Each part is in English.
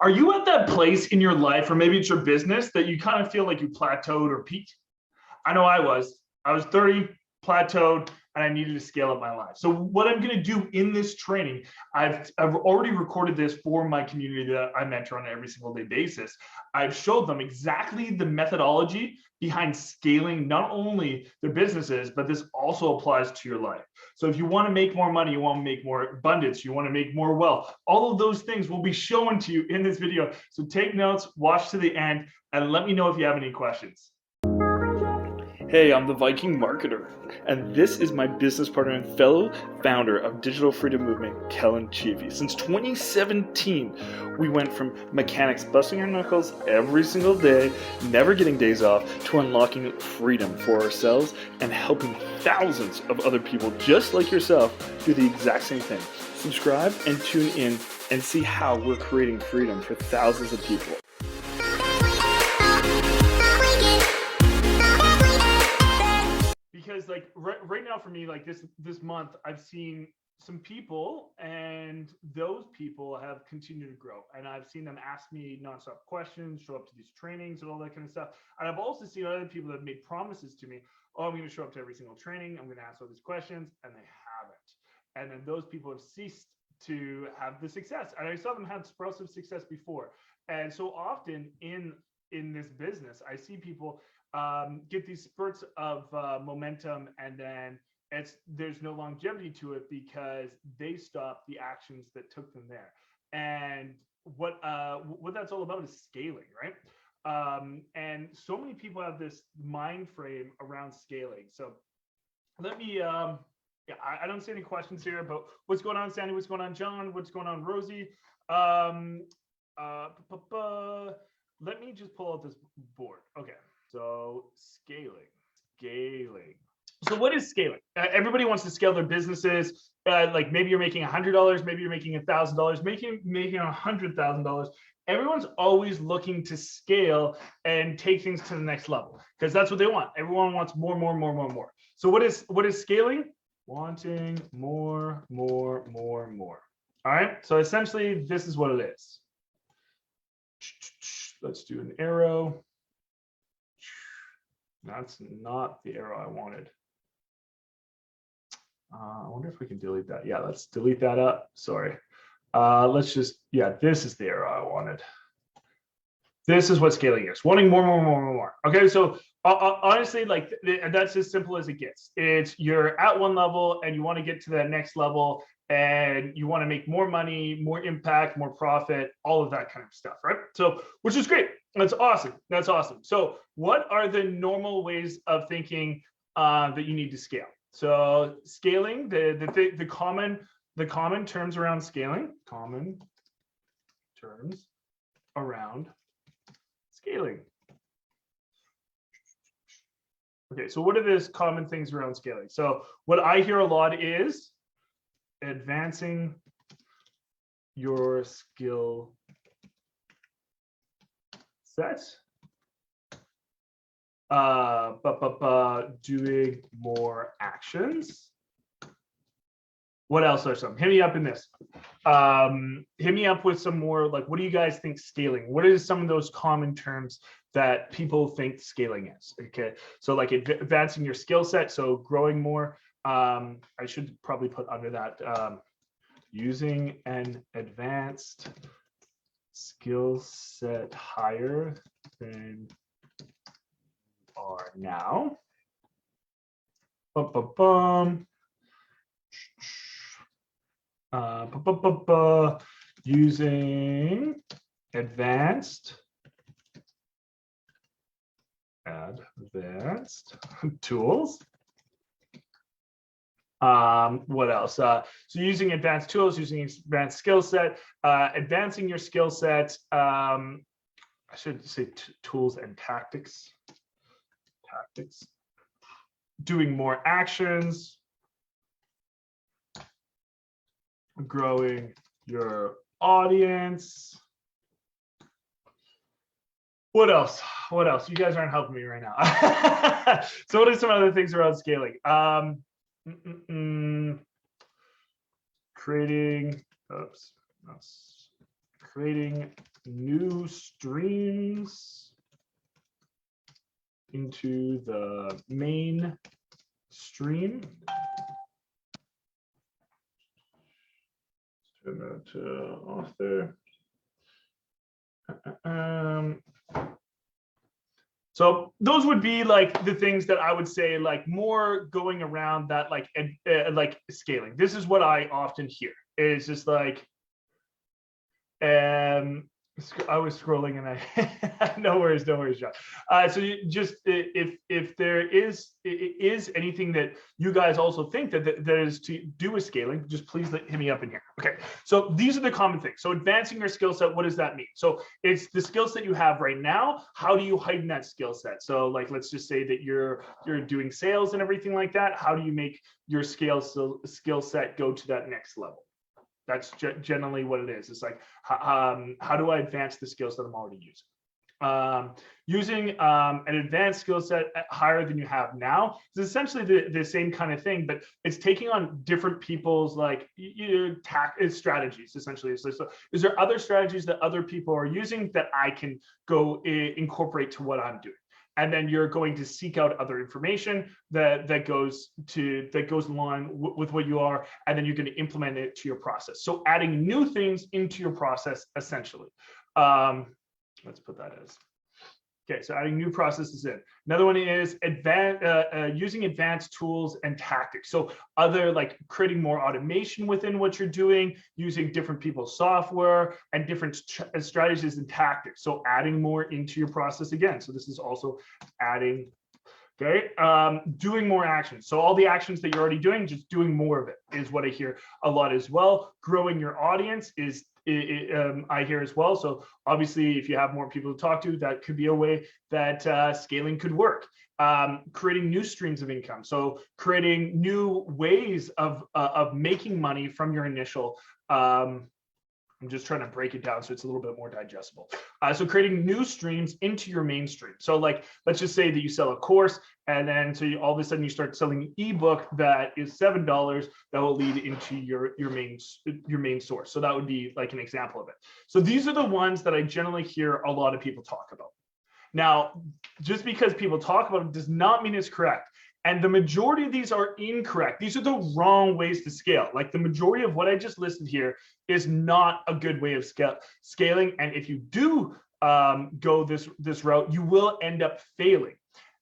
Are you at that place in your life, or maybe it's your business, that you kind of feel like you plateaued or peaked? I know I was. I was 30, plateaued, and I needed to scale up my life. So what I'm going to do in this training, I've already recorded this for my community that I mentor on an every single day basis. I've showed them exactly the methodology behind scaling not only their businesses, but this also applies to your life. So if you want to make more money, you want to make more abundance, you want to make more wealth, all of those things will be shown to you in this video. So take notes, watch to the end, and let me know if you have any questions. Hey, I'm the Viking Marketer, and this is my business partner and fellow founder of Digital Freedom Movement, Kellen Chivy. Since 2017, we went from mechanics busting our knuckles every single day, never getting days off, to unlocking freedom for ourselves and helping thousands of other people just like yourself do the exact same thing. Subscribe and tune in and see how we're creating freedom for thousands of people. Because like right now for me, like this month, I've seen some people, and those people have continued to grow, and I've seen them ask me nonstop questions, show up to these trainings and all that kind of stuff. And I've also seen other people that have made promises to me, oh, I'm going to show up to every single training, I'm going to ask all these questions, and they haven't. And then those people have ceased to have the success, and I saw them have sprouts of success before. And so often in this business, I see people get these spurts of momentum, and then there's no longevity to it because they stopped the actions that took them there. And what that's all about is scaling, right? And so many people have this mind frame around scaling. So let me yeah, I don't see any questions here, but what's going on, Sandy? What's going on, John? What's going on, Rosie? Let me just pull out this board. Okay. So scaling. So what is scaling? Everybody wants to scale their businesses. Like maybe you're making $100, maybe you're making $1,000, making $100,000. Everyone's always looking to scale and take things to the next level because that's what they want. Everyone wants more. So what is scaling? Wanting more. All right. So essentially, this is what it is. Let's do an arrow. That's not the arrow I wanted. I wonder if we can delete that. Yeah, let's delete that up. Sorry. Let's just, yeah, this is the arrow I wanted. This is what scaling is. Wanting more. Okay, so honestly, like that's as simple as it gets. It's you're at one level and you want to get to that next level, and you want to make more money, more impact, more profit, all of that kind of stuff, right? So, which is great. That's awesome. So what are the normal ways of thinking that you need to scale? So scaling, the common terms around scaling, Okay, so what are these common things around scaling? So what I hear a lot is advancing your skill set, doing more actions. What else are some? Hit me up in this. Hit me up with some more, like, what do you guys think scaling? What are some of those common terms that people think scaling is? Okay, so like advancing your skill set, so growing more. I should probably put under that using an advanced skill set higher than you are now. Using advanced tools. What else? So using advanced tools, using advanced skill set, advancing your skill set. I should say tools and tactics. Doing more actions. Growing your audience. What else? You guys aren't helping me right now. So what are some other things around scaling? Creating new streams into the main stream. Turn that off there. So those would be like the things that I would say, like more going around that, like scaling. This is what I often hear. It's just like, I was scrolling and I no worries, John. So you just if there is anything that you guys also think that is to do with scaling, just please hit me up in here. Okay, so these are the common things. So advancing your skill set, what does that mean? So it's the skill set you have right now. How do you heighten that skill set? So like, let's just say that you're doing sales and everything like that. How do you make your skill set go to that next level? That's generally what it is. It's like, how do I advance the skills that I'm already using? Using an advanced skill set higher than you have now is essentially the same kind of thing, but it's taking on different people's like strategies, essentially. So is there other strategies that other people are using that I can go incorporate to what I'm doing? And then you're going to seek out other information that goes along with what you are, and then you're going to implement it to your process. So adding new things into your process, essentially. Let's put that as. Okay, so adding new processes in. Another one is using advanced tools and tactics. So other like creating more automation within what you're doing, using different people's software and different strategies and tactics. So adding more into your process again. So this is also adding, okay, doing more actions. So all the actions that you're already doing, just doing more of it is what I hear a lot as well. Growing your audience is I hear as well. So obviously, if you have more people to talk to, that could be a way that scaling could work. Creating new streams of income. So creating new ways of making money from your initial. I'm just trying to break it down so it's a little bit more digestible. So creating new streams into your mainstream. So like, let's just say that you sell a course, and then so all of a sudden you start selling an ebook that is $7 that will lead into your main source. So that would be like an example of it. So these are the ones that I generally hear a lot of people talk about. Now, just because people talk about it does not mean it's correct. And the majority of these are incorrect. These are the wrong ways to scale. Like the majority of what I just listed here is not a good way of scaling. And if you do go this route, you will end up failing.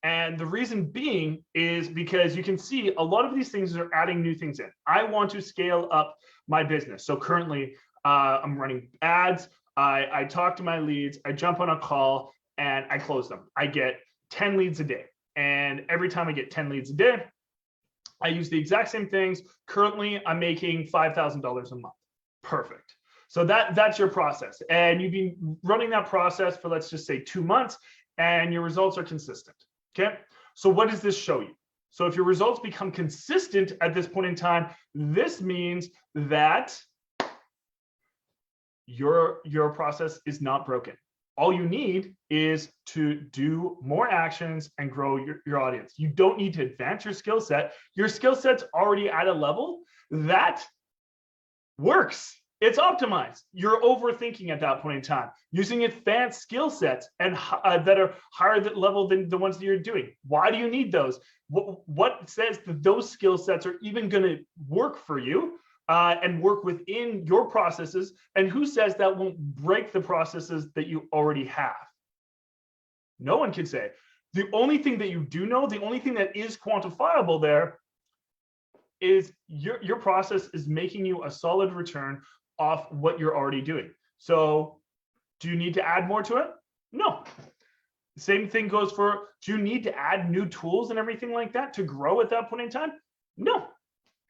And the reason being is because you can see a lot of these things are adding new things in. I want to scale up my business. So currently I'm running ads. I talk to my leads, I jump on a call, and I close them. I get 10 leads a day. And every time I get 10 leads a day, I use the exact same things. Currently, I'm making $5,000 a month. Perfect. So that's your process. And you've been running that process for, let's just say, 2 months, and your results are consistent. Okay. So what does this show you? So if your results become consistent at this point in time, this means that your process is not broken. All you need is to do more actions and grow your audience. You don't need to advance your skill set. Your skill set's already at a level that works. It's optimized. You're overthinking at that point in time, using advanced skill sets and that are higher level than the ones that you're doing. Why do you need those? What says that those skill sets are even going to work for you? And work within your processes, and who says that won't break the processes that you already have? No one can say. The only thing that you do know, the only thing that is quantifiable there is your process is making you a solid return off what you're already doing. So do you need to add more to it? No. Same thing goes for, do you need to add new tools and everything like that to grow at that point in time? No.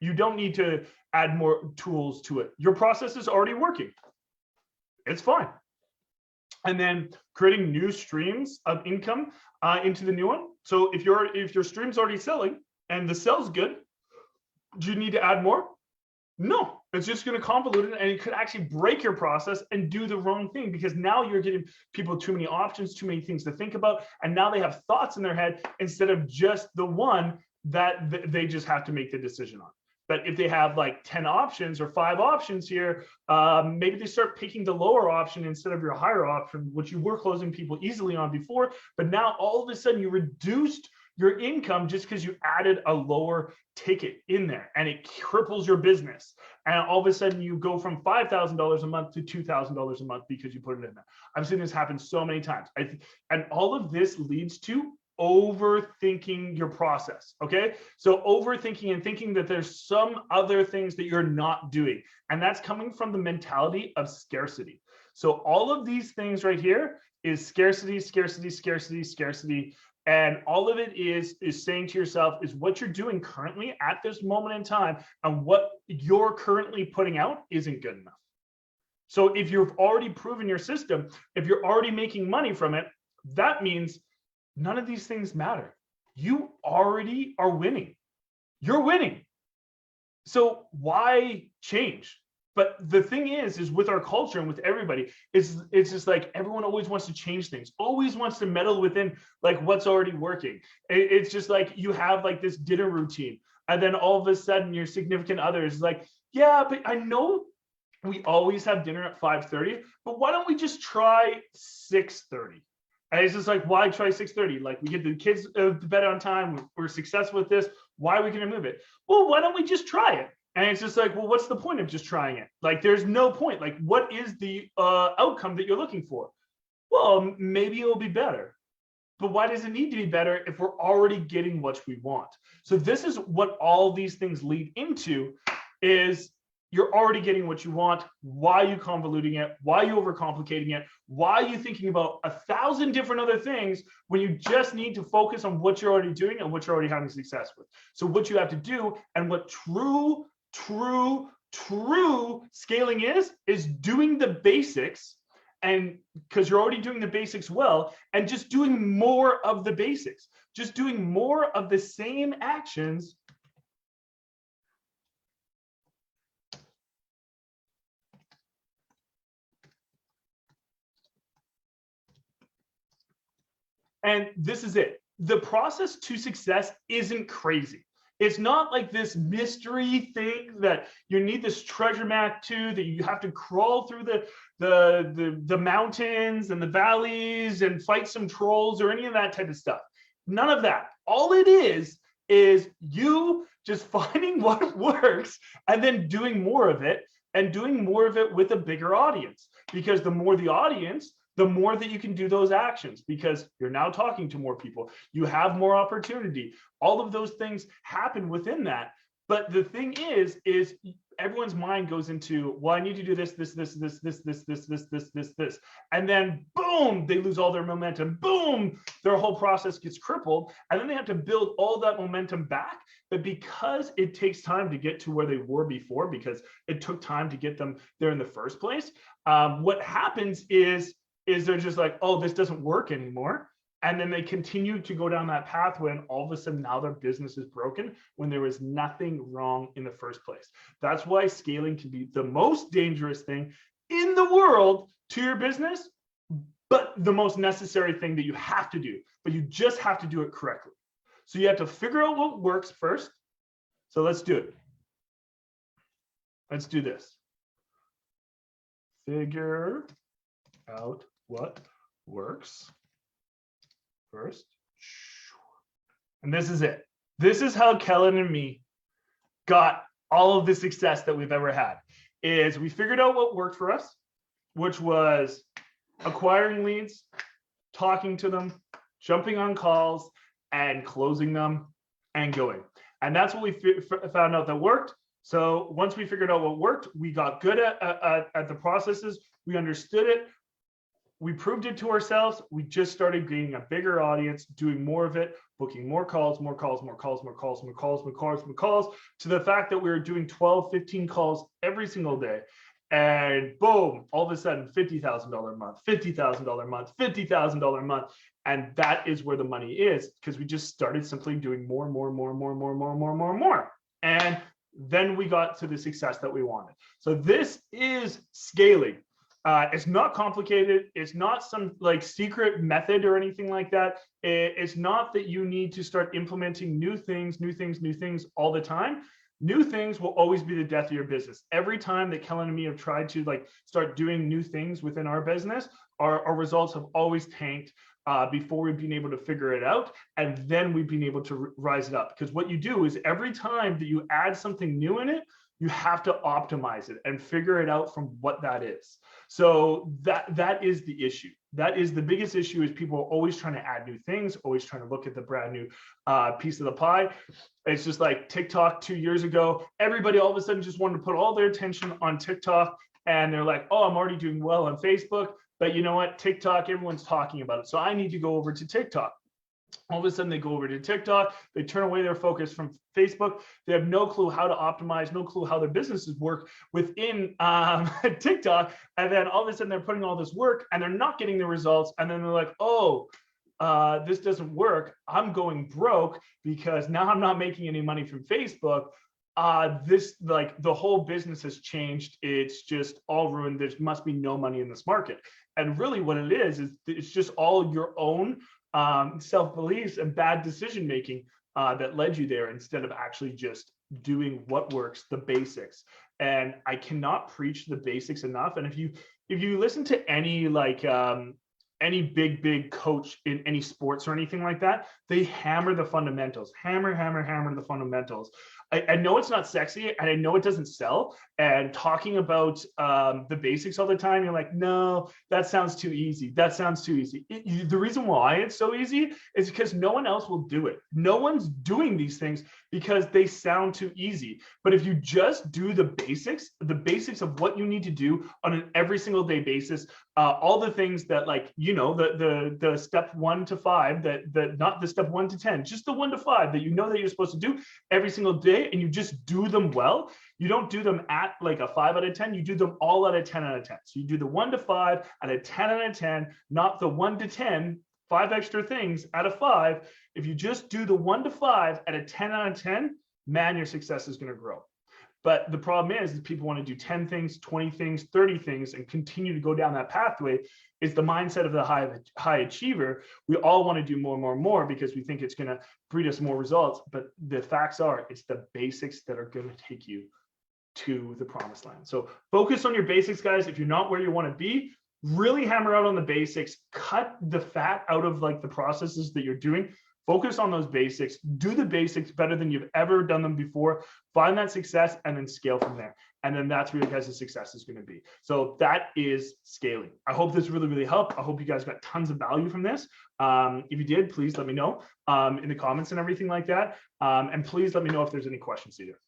You don't need to add more tools to it. Your process is already working. It's fine. And then creating new streams of income into the new one. So if your stream's already selling and the sell's good, do you need to add more? No, it's just going to convolute it, and it could actually break your process and do the wrong thing, because now you're giving people too many options, too many things to think about, and now they have thoughts in their head instead of just the one that they just have to make the decision on. But if they have like 10 options or 5 options here, maybe they start picking the lower option instead of your higher option, which you were closing people easily on before. But now all of a sudden you reduced your income just because you added a lower ticket in there, and it cripples your business. And all of a sudden you go from $5,000 a month to $2,000 a month because you put it in there. I've seen this happen so many times. And all of this leads to overthinking your process. Okay. So overthinking and thinking that there's some other things that you're not doing. And that's coming from the mentality of scarcity. So all of these things right here is scarcity, scarcity, scarcity, scarcity. And all of it is saying to yourself is what you're doing currently at this moment in time, and what you're currently putting out isn't good enough. So if you've already proven your system, if you're already making money from it, that means none of these things matter. You already are winning. You're winning. So why change? But the thing is with our culture and with everybody, it's just like everyone always wants to change things, always wants to meddle within like what's already working. It's just like you have like this dinner routine, and then all of a sudden your significant other is like, yeah, but I know we always have dinner at 5:30, but why don't we just try 6:30? And it's just like, why try 6:30? Like, we get the kids to bed on time. We're successful with this. Why are we going to move it? Well, why don't we just try it? And it's just like, well, what's the point of just trying it? Like, there's no point. Like, what is the outcome that you're looking for? Well, maybe it'll be better. But why does it need to be better if we're already getting what we want? So this is what all these things lead into, is you're already getting what you want. Why are you convoluting it? Why are you overcomplicating it? Why are you thinking about 1,000 different other things when you just need to focus on what you're already doing and what you're already having success with? So what you have to do, and what true scaling is doing the basics, and because you're already doing the basics well, and just doing more of the basics, just doing more of the same actions. And this is it. The process to success isn't crazy. It's not like this mystery thing that you need this treasure map to, that you have to crawl through the mountains and the valleys and fight some trolls or any of that type of stuff. None of that. All it is you just finding what works and then doing more of it, and doing more of it with a bigger audience. Because the more the audience, the more that you can do those actions, because you're now talking to more people. You have more opportunity. All of those things happen within that. But the thing is everyone's mind goes into, well, I need to do this. And then boom, they lose all their momentum. Boom, their whole process gets crippled. And then they have to build all that momentum back. But because it takes time to get to where they were before, because it took time to get them there in the first place, what happens is they're just like, oh, this doesn't work anymore. And then they continue to go down that path when all of a sudden now their business is broken, when there was nothing wrong in the first place. That's why scaling can be the most dangerous thing in the world to your business, but the most necessary thing that you have to do. But you just have to do it correctly. So you have to figure out what works first. So let's do it. Let's do this. Figure out what works first. And this is it. This is how Kellen and me got all of the success that we've ever had, is we figured out what worked for us, which was acquiring leads, talking to them, jumping on calls, and closing them and going. And that's what we found out that worked. So once we figured out what worked, we got good at the processes. We understood it. We proved it to ourselves. We just started gaining a bigger audience, doing more of it, booking more calls, to the fact that we were doing 12, 15 calls every single day. And boom, all of a sudden, $50,000 a month, $50,000 a month, $50,000 a month. And that is where the money is, because we just started simply doing more. And then we got to the success that we wanted. So this is scaling. It's not complicated. It's not some like secret method or anything like that. It's not that you need to start implementing new things all the time. New things will always be the death of your business. Every time that Kellen and me have tried to like start doing new things within our business, our results have always tanked before we've been able to figure it out. And then we've been able to rise it up. Because what you do is every time that you add something new in it, you have to optimize it and figure it out from what that is. So that is the issue. That is the biggest issue, is people are always trying to add new things, always trying to look at the brand new piece of the pie. It's just like TikTok 2 years ago, everybody all of a sudden just wanted to put all their attention on TikTok, and they're like, oh, I'm already doing well on Facebook, but you know what, TikTok, everyone's talking about it, so I need to go over to TikTok. All of a sudden they go over to TikTok, they turn away their focus from Facebook. They have no clue how to optimize, no clue how their businesses work within TikTok. And then all of a sudden they're putting all this work and they're not getting the results. And then they're like, oh, this doesn't work. I'm going broke because now I'm not making any money from Facebook. This, like, the whole business has changed. It's just all ruined. There must be no money in this market. And really what it is it's just all your own self-beliefs and bad decision making that led you there, instead of actually just doing what works, the basics. And I cannot preach the basics enough. And if you listen to any any big coach in any sports or anything like that, they hammer the fundamentals, hammer the fundamentals. I know it's not sexy and I know it doesn't sell, and talking about the basics all the time, you're like, no, that sounds too easy. That sounds too easy. The reason why it's so easy is because no one else will do it. No one's doing these things because they sound too easy. But if you just do the basics of what you need to do on an every single day basis, all the things that, like, you know, the step 1 to 5, that not the step 1 to 10, just the 1 to 5 that you know that you're supposed to do every single day, and you just do them well. You don't do them at like a 5 out of 10, you do them all at a 10 out of 10. So you do the 1 to 5 at a 10 out of 10, not the 1 to 10, 5 extra things at a 5. If you just do the 1 to 5 at a 10 out of 10, man, your success is going to grow. But the problem is people want to do 10 things, 20 things, 30 things, and continue to go down that pathway. Is the mindset of the high achiever. We all want to do more and more and more because we think it's going to breed us more results. But the facts are, it's the basics that are going to take you to the promised land. So focus on your basics, guys. If you're not where you want to be, really hammer out on the basics. Cut the fat out of like the processes that you're doing. Focus on those basics. Do the basics better than you've ever done them before. Find that success and then scale from there. And then that's where your guys' success is going to be. So that is scaling. I hope this really helped. I hope you guys got tons of value from this. If you did, please let me know in the comments and everything like that. And please let me know if there's any questions either.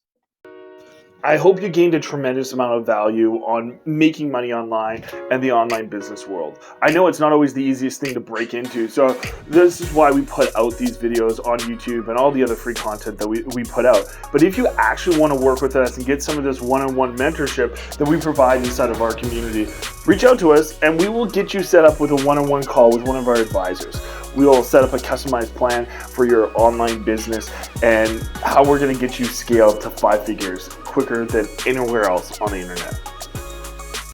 I hope you gained a tremendous amount of value on making money online and the online business world. I know it's not always the easiest thing to break into, so this is why we put out these videos on YouTube and all the other free content that we put out. But if you actually want to work with us and get some of this one-on-one mentorship that we provide inside of our community, reach out to us and we will get you set up with a one-on-one call with one of our advisors. We will set up a customized plan for your online business and how we're going to get you scaled to 5 figures quicker than anywhere else on the internet.